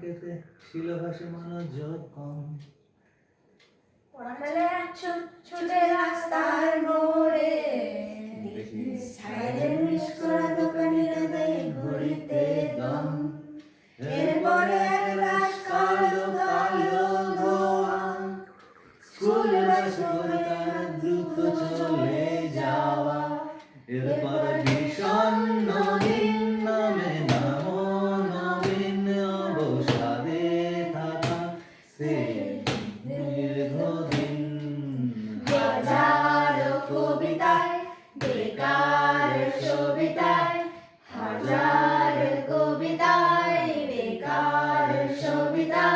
মার্কেটে ছিল ভাসমান যখন পড়াকালে ছুটে রাস্তার মোড়ে দেখি সাইলেন্ট মিস করা দোকানিরা দেয় ঘড়িতে দম। এরপরে এক রাত কালো কালো ধোঁয়া স্কুল বাস করে তার দ্রুত চলে যাওয়া। এরপর বিষণ্ণ দিন নামে নামো নবীন অবসাদে থাকা সে দীর্ঘদিন। হাজারো কবিতায় বেকার সবিতায়, হাজার কবিতায় বেকার সবিতায়।